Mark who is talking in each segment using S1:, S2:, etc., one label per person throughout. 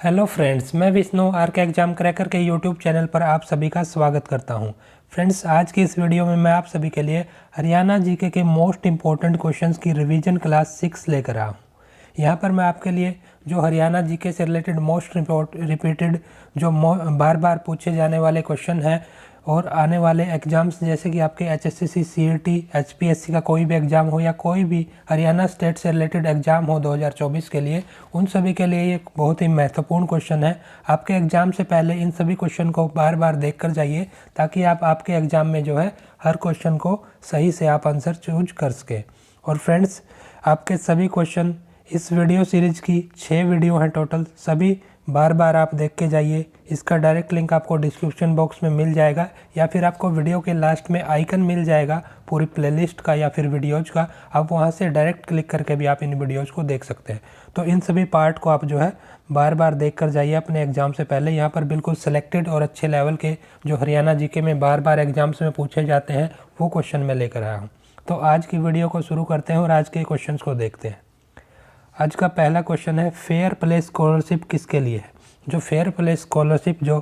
S1: Hello friends, मैं Vishnu R K exam cracker के YouTube channel पर आप सभी का स्वागत करता हूं। फ्रेंड्स, आज की इस वीडियो में मैं आप सभी के लिए हरियाणा जीके के मोस्ट इंपॉर्टेंट क्वेश्चंस की रिवीजन क्लास 6 लेकर आया हूं। यहां पर मैं आपके लिए जो हरियाणा जीके से रिलेटेड मोस्ट रिपीटेड जो बार बार पूछे जाने वाले क्वेश्चन हैं और आने वाले एग्ज़ाम्स जैसे कि आपके HSCC, CET, HPSC का कोई भी एग्ज़ाम हो या कोई भी हरियाणा स्टेट से रिलेटेड एग्ज़ाम हो 2024 के लिए, उन सभी के लिए ये बहुत ही महत्वपूर्ण क्वेश्चन है। आपके एग्ज़ाम से पहले इन सभी क्वेश्चन को बार बार देख कर जाइए ताकि आप आपके एग्ज़ाम में जो है हर क्वेश्चन को सही से आप आंसर चूज कर सकें। और फ्रेंड्स, आपके सभी क्वेश्चन इस वीडियो सीरीज की 6 वीडियो हैं टोटल, सभी बार बार आप देख के जाइए। इसका डायरेक्ट लिंक आपको डिस्क्रिप्शन बॉक्स में मिल जाएगा या फिर आपको वीडियो के लास्ट में आइकन मिल जाएगा पूरी प्लेलिस्ट का या फिर वीडियोज़ का। आप वहां से डायरेक्ट क्लिक करके भी आप इन वीडियोज़ को देख सकते हैं। तो इन सभी पार्ट को आप जो है बार बार देख कर जाइए अपने एग्ज़ाम से पहले। यहाँ पर बिल्कुल सेलेक्टेड और अच्छे लेवल के जो हरियाणा जीके में बार बार एग्जाम्स में पूछे जाते हैं वो क्वेश्चन मैं लेकर आया हूँ। तो आज की वीडियो को शुरू करते हैं और आज के क्वेश्चन को देखते हैं। आज का पहला क्वेश्चन है, फेयर प्ले स्कॉलरशिप किसके लिए है? जो फेयर प्ले स्कॉलरशिप जो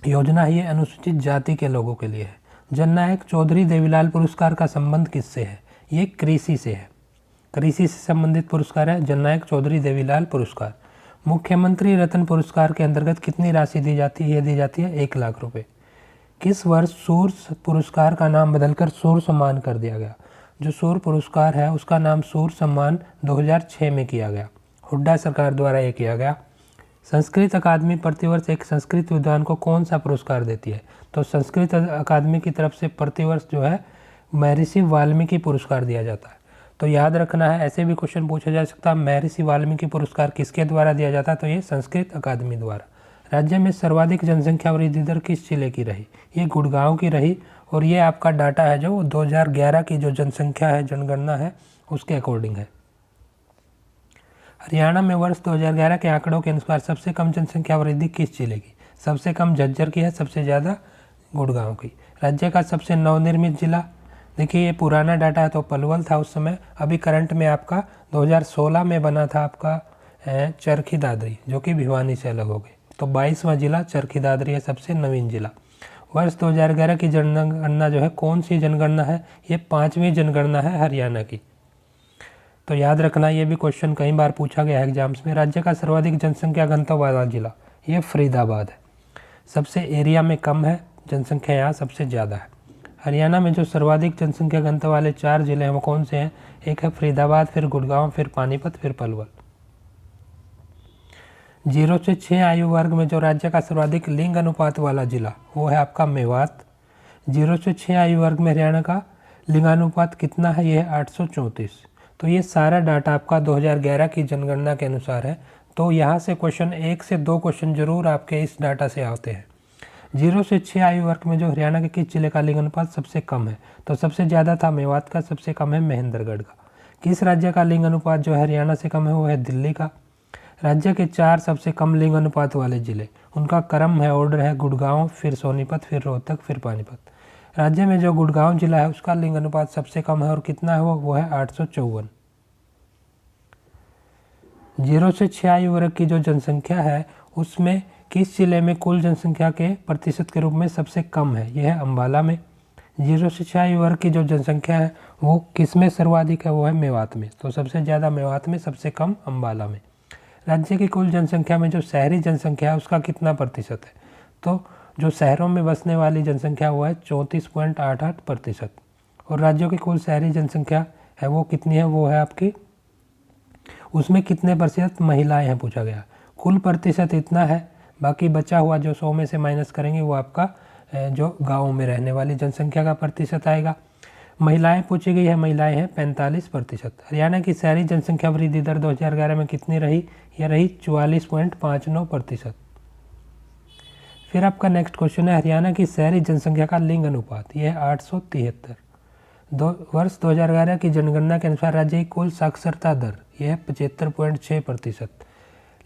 S1: योजना है ये अनुसूचित जाति के लोगों के लिए है। जननायक चौधरी देवीलाल पुरस्कार का संबंध किससे है? ये कृषि से है, कृषि से संबंधित पुरस्कार है जननायक चौधरी देवीलाल पुरस्कार। मुख्यमंत्री रत्न पुरस्कार के अंतर्गत कितनी राशि दी जाती है? ये दी जाती है 1 लाख रुपये। किस वर्ष सूर्य पुरस्कार का नाम बदलकर सूर्य सम्मान कर दिया गया? जो सूर्य पुरस्कार है उसका नाम सूर्य सम्मान 2006 में किया गया, हुड्डा सरकार द्वारा ये किया गया। संस्कृत अकादमी प्रतिवर्ष एक संस्कृत विद्वान को कौन सा पुरस्कार देती है? तो संस्कृत अकादमी की तरफ से प्रतिवर्ष जो है महर्षि वाल्मीकि पुरस्कार दिया जाता है। तो याद रखना है, ऐसे भी क्वेश्चन पूछा जा सकता है, महर्षि वाल्मीकि पुरस्कार किसके द्वारा दिया जाता है? तो ये संस्कृत अकादमी द्वारा। राज्य में सर्वाधिक जनसंख्या वृद्धि दर किस जिले की रही? ये गुड़गांव की रही। और ये आपका डाटा है जो 2011 की जो जनसंख्या है, जनगणना है, उसके अकॉर्डिंग है। हरियाणा में वर्ष 2011 के आंकड़ों के अनुसार सबसे कम जनसंख्या वृद्धि किस जिले की? सबसे कम झज्जर की है, सबसे ज़्यादा गुड़गांव की। राज्य का सबसे नवनिर्मित जिला, देखिए ये पुराना डाटा है तो पलवल था उस समय, अभी करंट में आपका 2016 में बना था आपका चरखी दादरी, जो कि भिवानी से अलग हो गई। तो 22वां जिला चरखी दादरी है सबसे नवीन जिला। वर्ष 2011 की जनगणना जो है कौन सी जनगणना है? ये 5वीं जनगणना है हरियाणा की। तो याद रखना, ये भी क्वेश्चन कई बार पूछा गया है एग्जाम्स में। राज्य का सर्वाधिक जनसंख्या घनत्व वाला जिला, ये फरीदाबाद है। सबसे एरिया में कम है, जनसंख्या यहाँ सबसे ज़्यादा है। हरियाणा में जो सर्वाधिक जनसंख्या घनत्व वाले 4 जिले हैं वो कौन से हैं? एक है फरीदाबाद, फिर गुड़गांव, फिर पानीपत, फिर पलवल। 0 से 6 आयु वर्ग में जो राज्य का सर्वाधिक लिंग अनुपात वाला जिला वो है आपका मेवात। 0 से 6 आयु वर्ग में हरियाणा का लिंगानुपात कितना है? ये है 834। तो ये सारा डाटा आपका 2011 की जनगणना के अनुसार है। तो यहाँ से क्वेश्चन 1 से 2 क्वेश्चन जरूर आपके इस डाटा से आते हैं। 0 से 6 आयु वर्ग में जो हरियाणा के किस जिले का लिंगानुपात सबसे कम है? तो सबसे ज़्यादा था मेवात का, सबसे कम है महेंद्रगढ़ का। किस राज्य का लिंगानुपात जो है हरियाणा से कम है? वो है दिल्ली का। राज्य के 4 सबसे कम लिंग अनुपात वाले जिले, उनका क्रम है, ऑर्डर है, गुड़गांव, फिर सोनीपत, फिर रोहतक, फिर पानीपत। राज्य में जो गुड़गांव जिला है उसका लिंग अनुपात सबसे कम है और कितना है वो है 854। 0 से 6 आयु वर्ग की जो जनसंख्या है उसमें किस जिले में कुल जनसंख्या के प्रतिशत के रूप में सबसे कम है? यह है अम्बाला में। 0 से 6 आयु वर्ग की जो जनसंख्या है वो किस में सर्वाधिक है? वो है मेवात में। तो सबसे ज़्यादा मेवात में, सबसे कम अम्बाला में। राज्य की कुल जनसंख्या में जो शहरी जनसंख्या है उसका कितना प्रतिशत है? तो जो शहरों में बसने वाली जनसंख्या वो है 34.88%। और राज्यों की कुल शहरी जनसंख्या है वो कितनी है? वो है आपकी, उसमें कितने प्रतिशत महिलाएं हैं पूछा गया। कुल प्रतिशत इतना है, बाकी बचा हुआ जो 100 में से माइनस करेंगे वो आपका जो गाँव में रहने वाली जनसंख्या का प्रतिशत आएगा। महिलाएं पूछी गई है, महिलाएं हैं 45%। हरियाणा की शहरी जनसंख्या वृद्धि दर 2011 में कितनी रही? यह रही 44.59%। फिर आपका नेक्स्ट क्वेश्चन है, हरियाणा की शहरी जनसंख्या का लिंग अनुपात, यह है 873। वर्ष 2011 की जनगणना के अनुसार राज्य की कुल साक्षरता दर यह है 75.6%।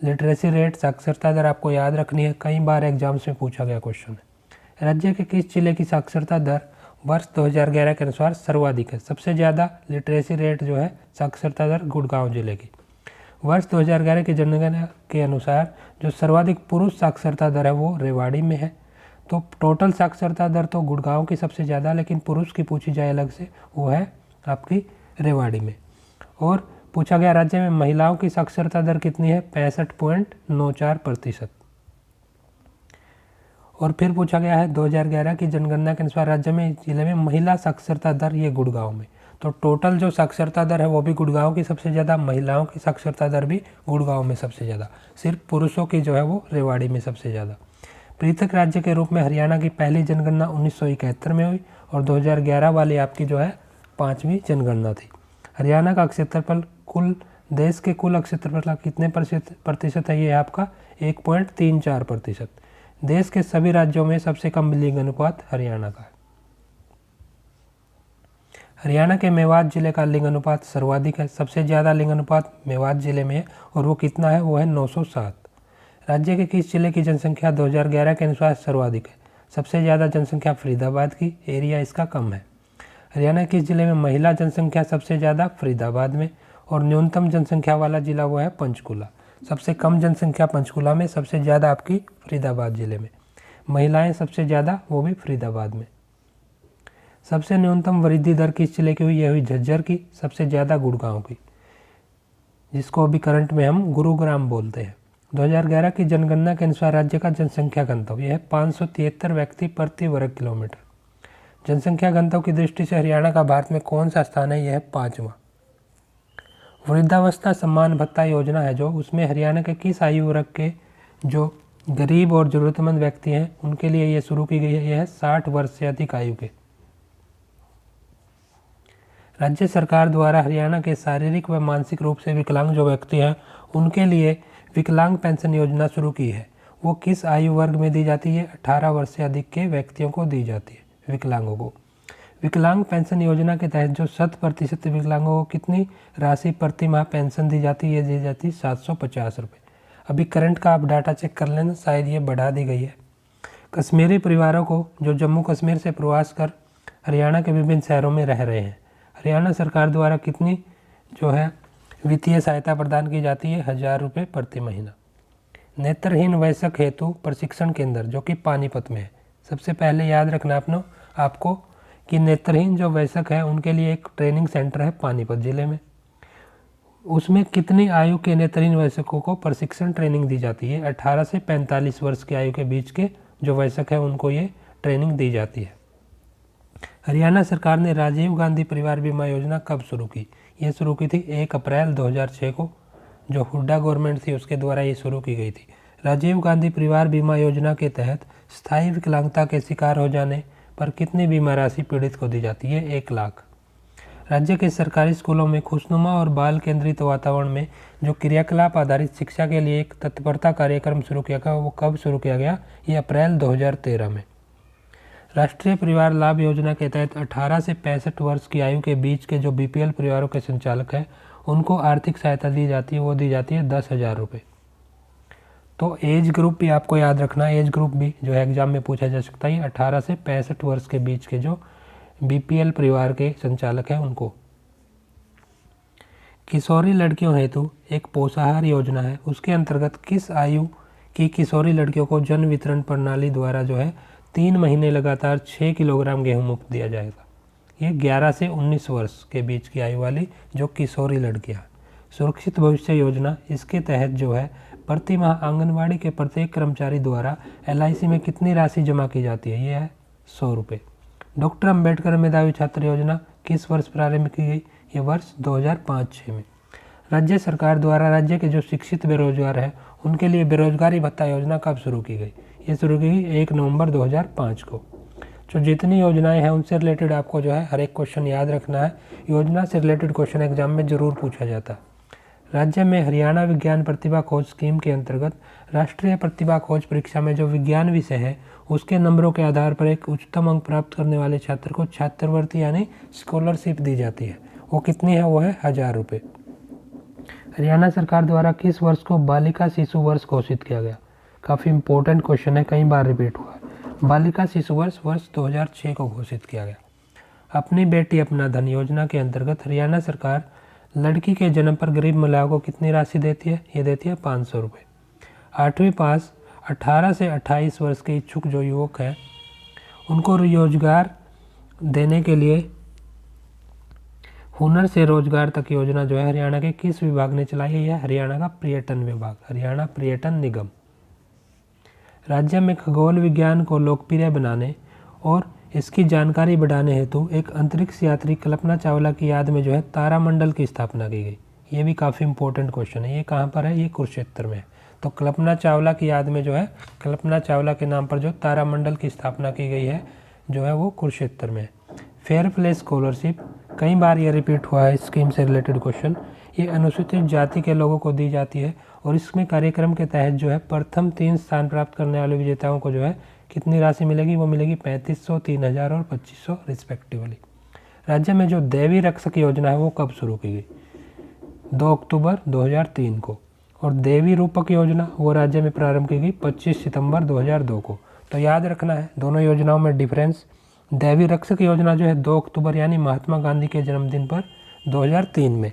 S1: लिटरेसी रेट, साक्षरता दर आपको याद रखनी है, कई बार एग्जाम्स में पूछा गया क्वेश्चन है। राज्य के किस जिले की साक्षरता दर वर्ष 2011 के अनुसार सर्वाधिक है? सबसे ज़्यादा लिटरेसी रेट जो है, साक्षरता दर गुड़गांव जिले की। वर्ष 2011 की जनगणना के अनुसार जो सर्वाधिक पुरुष साक्षरता दर है वो रेवाड़ी में है। तो टोटल साक्षरता दर तो गुड़गांव की सबसे ज़्यादा, लेकिन पुरुष की पूछी जाए अलग से, वो है आपकी रेवाड़ी में। और पूछा गया राज्य में महिलाओं की साक्षरता दर कितनी है, 65.94%। और फिर पूछा गया है 2011 की जनगणना के अनुसार राज्य में जिले में महिला साक्षरता दर, ये गुड़गांव में। तो टोटल जो साक्षरता दर है वो भी गुड़गांव की सबसे ज़्यादा, महिलाओं की साक्षरता दर भी गुड़गांव में सबसे ज़्यादा, सिर्फ पुरुषों की जो है वो रेवाड़ी में सबसे ज़्यादा। पृथक राज्य के रूप में हरियाणा की पहली जनगणना 1971 में हुई और 2011 वाली आपकी जो है 5वीं जनगणना थी। हरियाणा का क्षेत्रफल कुल देश के कुल क्षेत्रफल का कितने प्रतिशत है, ये आपका 1.34%। देश के सभी राज्यों में सबसे कम लिंग अनुपात हरियाणा का है। हरियाणा के मेवात जिले का लिंग अनुपात सर्वाधिक है, सबसे ज़्यादा लिंग अनुपात मेवात जिले में है और वो कितना है, वो है 907। राज्य के किस जिले की जनसंख्या 2011 के अनुसार सर्वाधिक है, सबसे ज़्यादा जनसंख्या फरीदाबाद की, एरिया इसका कम है। हरियाणा किस जिले में महिला जनसंख्या सबसे ज़्यादा, फरीदाबाद में, और न्यूनतम जनसंख्या वाला जिला वो है पंचकुला। सबसे कम जनसंख्या पंचकुला में, सबसे ज़्यादा आपकी फरीदाबाद जिले में। महिलाएं सबसे ज़्यादा, वो भी फरीदाबाद में। सबसे न्यूनतम वृद्धि दर किस जिले की हुई, ये हुई झज्जर की, सबसे ज़्यादा गुड़गांव की, जिसको अभी करंट में हम गुरुग्राम बोलते हैं। 2011 की जनगणना के अनुसार राज्य का जनसंख्या घनत्व यह है 573 व्यक्ति प्रति वर्ग किलोमीटर। जनसंख्या घनत्व की दृष्टि से हरियाणा का भारत में कौन सा स्थान है, यह है 5वां। वृद्धावस्था सम्मान भत्ता योजना है जो, उसमें हरियाणा के किस आयु वर्ग के जो गरीब और ज़रूरतमंद व्यक्ति हैं उनके लिए ये शुरू की गई है, यह है 60 वर्ष से अधिक आयु के। राज्य सरकार द्वारा हरियाणा के शारीरिक व मानसिक रूप से विकलांग जो व्यक्ति हैं उनके लिए विकलांग पेंशन योजना शुरू की है। वो किस आयु वर्ग में दी जाती है, 18 वर्ष से अधिक के व्यक्तियों को दी जाती है, विकलांगों को। विकलांग पेंशन योजना के तहत जो 100% विकलांगों को कितनी राशि प्रति माह पेंशन दी जाती है, दी जाती है 750 रुपये। अभी करंट का आप डाटा चेक कर लेना, शायद ये बढ़ा दी गई है। कश्मीरी परिवारों को जो जम्मू कश्मीर से प्रवास कर हरियाणा के विभिन्न शहरों में रह रहे हैं, हरियाणा सरकार द्वारा कितनी जो है वित्तीय सहायता प्रदान की जाती है, 1000 रुपये प्रति महीना। नेत्रहीन वयस्क हेतु प्रशिक्षण केंद्र जो कि पानीपत में है। सबसे पहले याद रखना आपको कि नेत्रहीन जो वयस्क है उनके लिए एक ट्रेनिंग सेंटर है पानीपत जिले में। उसमें कितनी आयु के नेत्रहीन वयस्कों को प्रशिक्षण ट्रेनिंग दी जाती है, 18 से 45 वर्ष की आयु के बीच के जो वयस्क है उनको ये ट्रेनिंग दी जाती है। हरियाणा सरकार ने राजीव गांधी परिवार बीमा योजना कब शुरू की, ये शुरू की थी 1 अप्रैल 2006 को, जो हुड्डा गवर्नमेंट थी उसके द्वारा ये शुरू की गई थी। राजीव गांधी परिवार बीमा योजना के तहत स्थायी विकलांगता के शिकार हो जाने पर कितनी बीमा राशि पीड़ित को दी जाती है, 1 लाख। राज्य के सरकारी स्कूलों में खुशनुमा और बाल केंद्रित वातावरण में जो क्रियाकलाप आधारित शिक्षा के लिए एक तत्परता कार्यक्रम शुरू किया गया, वो कब शुरू किया गया, ये अप्रैल 2013 में। राष्ट्रीय परिवार लाभ योजना के तहत 18 से 65 वर्ष की आयु के बीच के जो बीपीएल परिवारों के संचालक हैं उनको आर्थिक सहायता दी जाती है, वो दी जाती है 10,000 रुपये। तो एज ग्रुप भी आपको याद रखना, एज ग्रुप भी जो है एग्जाम में पूछा जा सकता है, 18 से 65 वर्ष के बीच के जो बीपीएल परिवार के संचालक हैं उनको। किशोरी लड़कियों हेतु एक पोषाहार योजना है, उसके अंतर्गत किस आयु की किशोरी लड़कियों को जन वितरण प्रणाली द्वारा जो है 3 महीने लगातार 6 किलोग्राम गेहूं मुफ्त दिया जाएगा। ये 11 से 19 वर्ष के बीच की आयु वाली जो किशोरी लड़कियां। सुरक्षित भविष्य योजना, इसके तहत जो है प्रति माह आंगनवाड़ी के प्रत्येक कर्मचारी द्वारा LIC में कितनी राशि जमा की जाती है, ये है 100 रुपये। डॉक्टर अंबेडकर मेधावी छात्र योजना किस वर्ष प्रारंभ की गई, ये वर्ष 2005-06 में। राज्य सरकार द्वारा राज्य के जो शिक्षित बेरोजगार हैं उनके लिए बेरोजगारी भत्ता योजना कब शुरू की गई, ये शुरू की गई 1 नवंबर 2005 को। जो जितनी योजनाएं हैं उनसे रिलेटेड आपको जो है हर एक क्वेश्चन याद रखना है, योजना से रिलेटेड क्वेश्चन एग्जाम में जरूर पूछा जाता है। राज्य में हरियाणा विज्ञान प्रतिभा खोज स्कीम के अंतर्गत राष्ट्रीय प्रतिभा खोज परीक्षा में जो विज्ञान विषय है उसके नंबरों के आधार पर एक उच्चतम अंक प्राप्त करने वाले छात्र को छात्रवृत्ति यानी स्कॉलरशिप दी जाती है। वो कितनी है, वो है 1000 रुपये। हरियाणा सरकार द्वारा किस वर्ष को बालिका शिशु वर्ष घोषित किया गया, काफ़ी इंपॉर्टेंट क्वेश्चन है, कई बार रिपीट हुआ है। बालिका शिशु वर्ष 2006 को घोषित किया गया। अपनी बेटी अपना धन योजना के अंतर्गत हरियाणा सरकार लड़की के जन्म पर गरीब महिलाओं को कितनी राशि देती है? ये देती है 500 रुपये। 8वीं पास 18 से 28 वर्ष के इच्छुक जो युवक हैं उनको रोजगार देने के लिए हुनर से रोजगार तक योजना जो है हरियाणा के किस विभाग ने चलाई है? यह हरियाणा का पर्यटन विभाग, हरियाणा पर्यटन निगम। राज्य में खगोल विज्ञान को लोकप्रिय बनाने और इसकी जानकारी बढ़ाने हेतु एक अंतरिक्ष यात्री कल्पना चावला की याद में जो है तारामंडल की स्थापना की गई। ये भी काफ़ी इंपॉर्टेंट क्वेश्चन है। ये कहाँ पर है? ये कुरुक्षेत्र में है। तो कल्पना चावला की याद में जो है कल्पना चावला के नाम पर जो तारामंडल की स्थापना की गई है जो है वो कुरुक्षेत्र में है। फेयर प्ले स्कॉलरशिप, कई बार ये रिपीट हुआ है स्कीम से रिलेटेड क्वेश्चन। ये अनुसूचित जाति के लोगों को दी जाती है और इसमें कार्यक्रम के तहत जो है प्रथम 3 स्थान प्राप्त करने वाले विजेताओं को जो है कितनी राशि मिलेगी? वो मिलेगी 3500, 3000 और 2500 रिस्पेक्टिवली। राज्य में जो देवी रक्षक योजना है वो कब शुरू की गई? 2 अक्टूबर 2003 को। और देवी रूपक योजना वो राज्य में प्रारंभ की गई 25 सितंबर 2002 को। तो याद रखना है दोनों योजनाओं में डिफरेंस। देवी रक्षक योजना जो है 2 अक्टूबर यानी महात्मा गांधी के जन्मदिन पर 2003 में।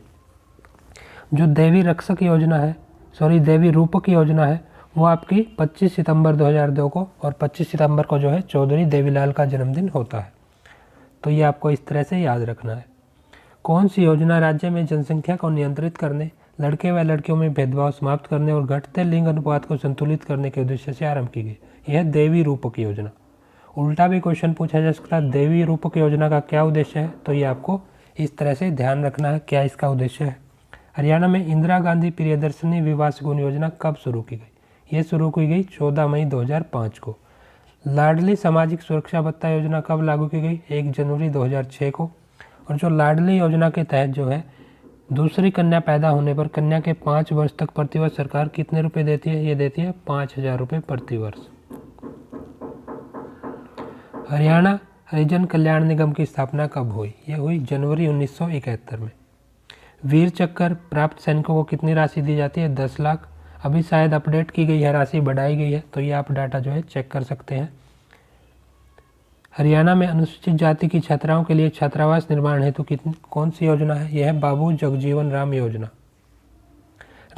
S1: जो देवी रक्षक योजना है देवी रूपक योजना है वो आपकी 25 सितंबर 2002 को, और 25 सितंबर को जो है चौधरी देवीलाल का जन्मदिन होता है। तो ये आपको इस तरह से याद रखना है। कौन सी योजना राज्य में जनसंख्या को नियंत्रित करने, लड़के व लड़कियों में भेदभाव समाप्त करने और घटते लिंग अनुपात को संतुलित करने के उद्देश्य से आरंभ की गई? यह देवी रूपक योजना। उल्टा भी क्वेश्चन पूछा जा सकता है, देवी रूपक योजना का क्या उद्देश्य है? तो ये आपको इस तरह से ध्यान रखना है क्या इसका उद्देश्य है। हरियाणा में इंदिरा गांधी प्रियदर्शनी विवाह सुकून योजना कब शुरू की गई? ये शुरू की गई 14 मई 2005 को। लाडली सामाजिक सुरक्षा भत्ता योजना कब लागू की गई? 1 जनवरी 2006 को। और जो लाडली योजना के तहत जो है दूसरी कन्या पैदा होने पर कन्या के 5 वर्ष तक प्रतिवर्ष सरकार कितने रुपए देती है? ये देती है 5000 रुपये प्रतिवर्ष। हरियाणा हरिजन कल्याण निगम की स्थापना कब हुई? यह हुई जनवरी 1971 में। वीर चक्र प्राप्त सैनिकों को कितनी राशि दी जाती है? 10 लाख। अभी शायद अपडेट की गई है, राशि बढ़ाई गई है, तो ये आप डाटा जो है चेक कर सकते हैं। हरियाणा में अनुसूचित जाति की छात्राओं के लिए छात्रावास निर्माण हेतु कौन सी योजना है? यह है बाबू जगजीवन राम योजना।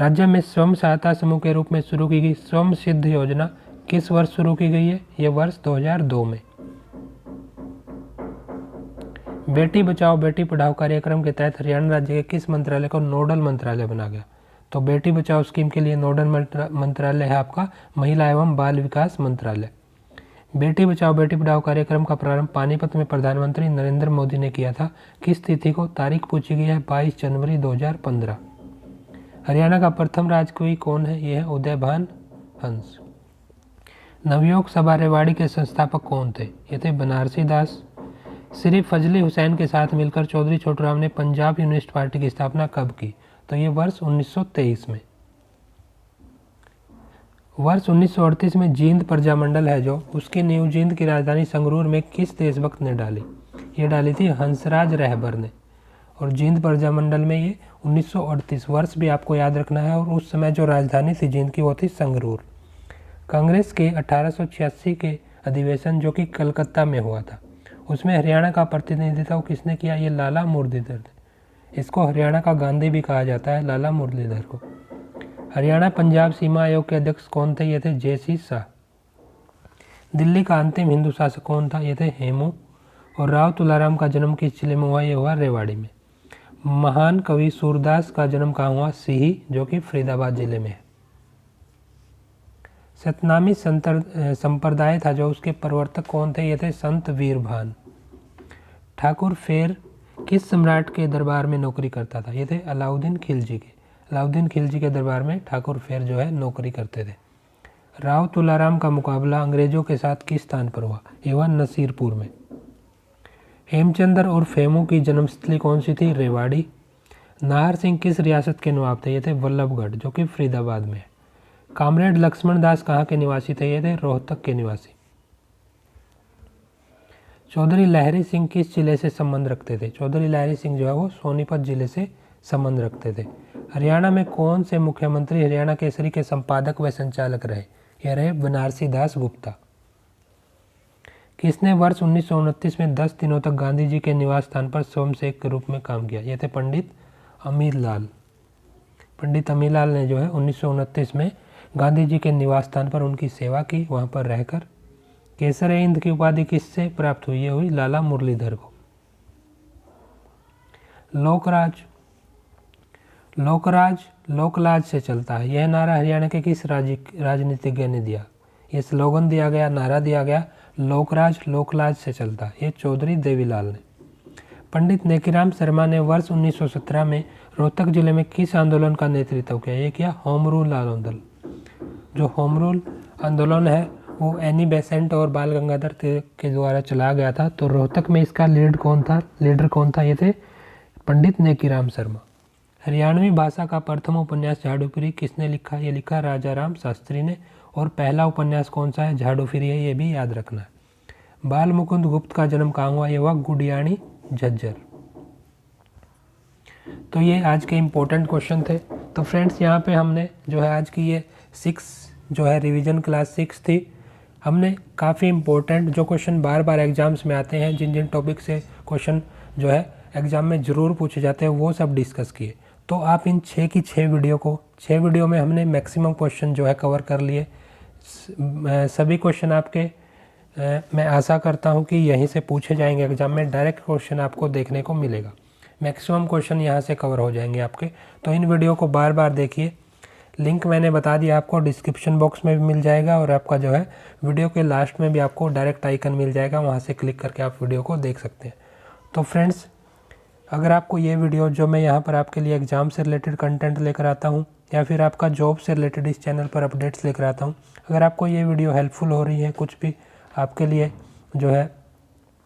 S1: राज्य में स्वयं सहायता समूह के रूप में शुरू की गई स्वयं सिद्ध योजना किस वर्ष शुरू की गई है? यह वर्ष 2002 में। बेटी बचाओ बेटी पढ़ाओ कार्यक्रम के तहत हरियाणा राज्य के किस मंत्रालय को नोडल मंत्रालय बना गया? तो बेटी बचाओ स्कीम के लिए नोडल मंत्रालय है आपका महिला एवं बाल विकास मंत्रालय। बेटी बचाओ बेटी पढ़ाओ कार्यक्रम का प्रारंभ पानीपत में प्रधानमंत्री नरेंद्र मोदी ने किया था। किस तिथि को? तारीख पूछी गई है 22 जनवरी 2015। हरियाणा का प्रथम राजकवि कौन है? यह है उदयभान हंस। नवयोग सभा रेवाड़ी के संस्थापक कौन थे? ये थे बनारसी दास। श्री फजली हुसैन के साथ मिलकर चौधरी छोटूराम ने पंजाब यूनिस्ट पार्टी की स्थापना कब की? तो ये वर्ष 1923 में। वर्ष 1938 में जींद प्रजामंडल है जो उसकी नींव जींद की राजधानी संगरूर में किस देशभक्त ने डाली? ये डाली थी हंसराज रहबर ने। और जींद प्रजामंडल में ये 1938 वर्ष भी आपको याद रखना है। और उस समय जो राजधानी थी जींद की वो थी संगरूर। कांग्रेस के 1886 के अधिवेशन जो कि कलकत्ता में हुआ था उसमें हरियाणा का प्रतिनिधित्व किसने किया? ये लाला मुरलीधर थे। इसको हरियाणा का गांधी भी कहा जाता है, लाला मुरलीधर को। हरियाणा पंजाब सीमा आयोग के अध्यक्ष कौन थे? ये थे JC शाह। दिल्ली का अंतिम हिंदू शासक कौन था? ये थे हेमू। और राव तुलाराम का जन्म किस जिले में हुआ? ये हुआ रेवाड़ी में। महान कवि सूरदास का जन्म कहाँ हुआ? सीही, जो कि फरीदाबाद जिले में है। सतनामी संप्रदाय था जो उसके प्रवर्तक कौन थे? ये थे संत वीरभान। ठाकुर फेर किस सम्राट के दरबार में नौकरी करता था? ये थे अलाउद्दीन खिलजी के। अलाउद्दीन खिलजी के दरबार में ठाकुर फेर जो है नौकरी करते थे। राव तुलाराम का मुकाबला अंग्रेजों के साथ किस स्थान पर हुआ? ये हुआ नसीरपुर में। हेमचंद्र और फेमू की जन्मस्थली कौन सी थी? रेवाड़ी। नाहर सिंह किस रियासत के नवाब थे? ये थे वल्लभगढ़, जो कि फरीदाबाद में है। कामरेड लक्ष्मण दास कहाँ के निवासी थे? ये थे रोहतक के निवासी। चौधरी लहरी सिंह किस जिले से संबंध रखते थे? चौधरी लहरी सिंह जो है वो सोनीपत जिले से संबंध रखते थे। हरियाणा में कौन से मुख्यमंत्री हरियाणा केसरी के संपादक व संचालक रहे? यह रहे बनारसी दास गुप्ता। किसने वर्ष 1929 में 10 दिनों तक गांधी जी के निवास स्थान पर स्वयंसेवक के रूप में काम किया? ये थे पंडित अमीरलाल। पंडित अमीरलाल ने जो है 1929 में गांधी जी के निवास स्थान पर उनकी सेवा की, वहाँ पर रहकर। केसर-ए-हिंद की उपाधि किससे प्राप्त हुई? ये हुई लाला मुरलीधर को। लोकराज, लोकराज लोकलाज से चलता है, यह नारा हरियाणा के किस राजनीतिज्ञ ने दिया? ये स्लोगन दिया गया, नारा दिया गया, लोकराज लोकलाज से चलता है, ये चौधरी देवीलाल ने। पंडित नेकीराम शर्मा ने वर्ष 1917 में रोहतक जिले में किस आंदोलन का नेतृत्व किया? ये किया होम रूल आंदोलन। जो होम रूल आंदोलन है वो एनी बेसेंट और बाल गंगाधर के द्वारा चलाया गया था। तो रोहतक में इसका लीडर कौन था? ये थे पंडित नेकीराम शर्मा। हरियाणवी भाषा का प्रथम उपन्यास झाड़ूफिरी किसने लिखा? ये लिखा राजा राम शास्त्री ने। और पहला उपन्यास कौन सा है? झाड़ूफिरी है, ये भी याद रखना है। बाल मुकुंद गुप्त का जन्म कहाँ हुआ? ये हुआ गुडियानी झज्जर। तो ये आज के इम्पोर्टेंट क्वेश्चन थे। तो फ्रेंड्स यहाँ पे हमने जो है आज की ये 6 जो है रिवीजन क्लास 6 थी। हमने काफ़ी इम्पोर्टेंट जो क्वेश्चन बार बार एग्जाम्स में आते हैं, जिन जिन टॉपिक से क्वेश्चन जो है एग्ज़ाम में ज़रूर पूछे जाते हैं, वो सब डिस्कस किए। तो आप इन 6 की 6 वीडियो में हमने मैक्सिमम क्वेश्चन जो है कवर कर लिए। सभी क्वेश्चन आपके मैं आशा करता हूं कि यहीं से पूछे जाएंगे एग्ज़ाम में, डायरेक्ट क्वेश्चन आपको देखने को मिलेगा। मैक्सिमम क्वेश्चन यहां से कवर हो जाएंगे आपके। तो इन वीडियो को बार बार देखिए। लिंक मैंने बता दिया आपको, डिस्क्रिप्शन बॉक्स में भी मिल जाएगा और आपका जो है वीडियो के लास्ट में भी आपको डायरेक्ट आइकन मिल जाएगा, वहाँ से क्लिक करके आप वीडियो को देख सकते हैं। तो फ्रेंड्स, अगर आपको ये वीडियो जो मैं यहाँ पर आपके लिए एग्ज़ाम से रिलेटेड कंटेंट लेकर आता हूँ या फिर आपका जॉब से रिलेटेड इस चैनल पर अपडेट्स लेकर आता हूँ, अगर आपको ये वीडियो हेल्पफुल हो रही है, कुछ भी आपके लिए जो है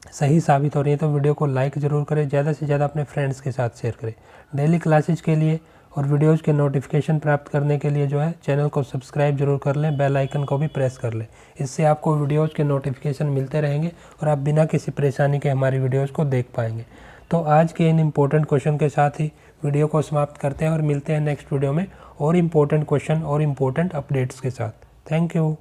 S1: सही साबित हो रही है, तो वीडियो को लाइक ज़रूर करें, ज़्यादा से ज़्यादा अपने फ्रेंड्स के साथ शेयर करें। डेली क्लासेज के लिए और वीडियोज़ के नोटिफिकेशन प्राप्त करने के लिए जो है चैनल को सब्सक्राइब जरूर कर लें, बेल आइकन को भी प्रेस कर लें। इससे आपको वीडियोज़ के नोटिफिकेशन मिलते रहेंगे और आप बिना किसी परेशानी के हमारी वीडियोज़ को देख पाएंगे। तो आज के इन इम्पोर्टेंट क्वेश्चन के साथ ही वीडियो को समाप्त करते हैं और मिलते हैं नेक्स्ट वीडियो में और इम्पोर्टेंट क्वेश्चन और इम्पोर्टेंट अपडेट्स के साथ। Thank you.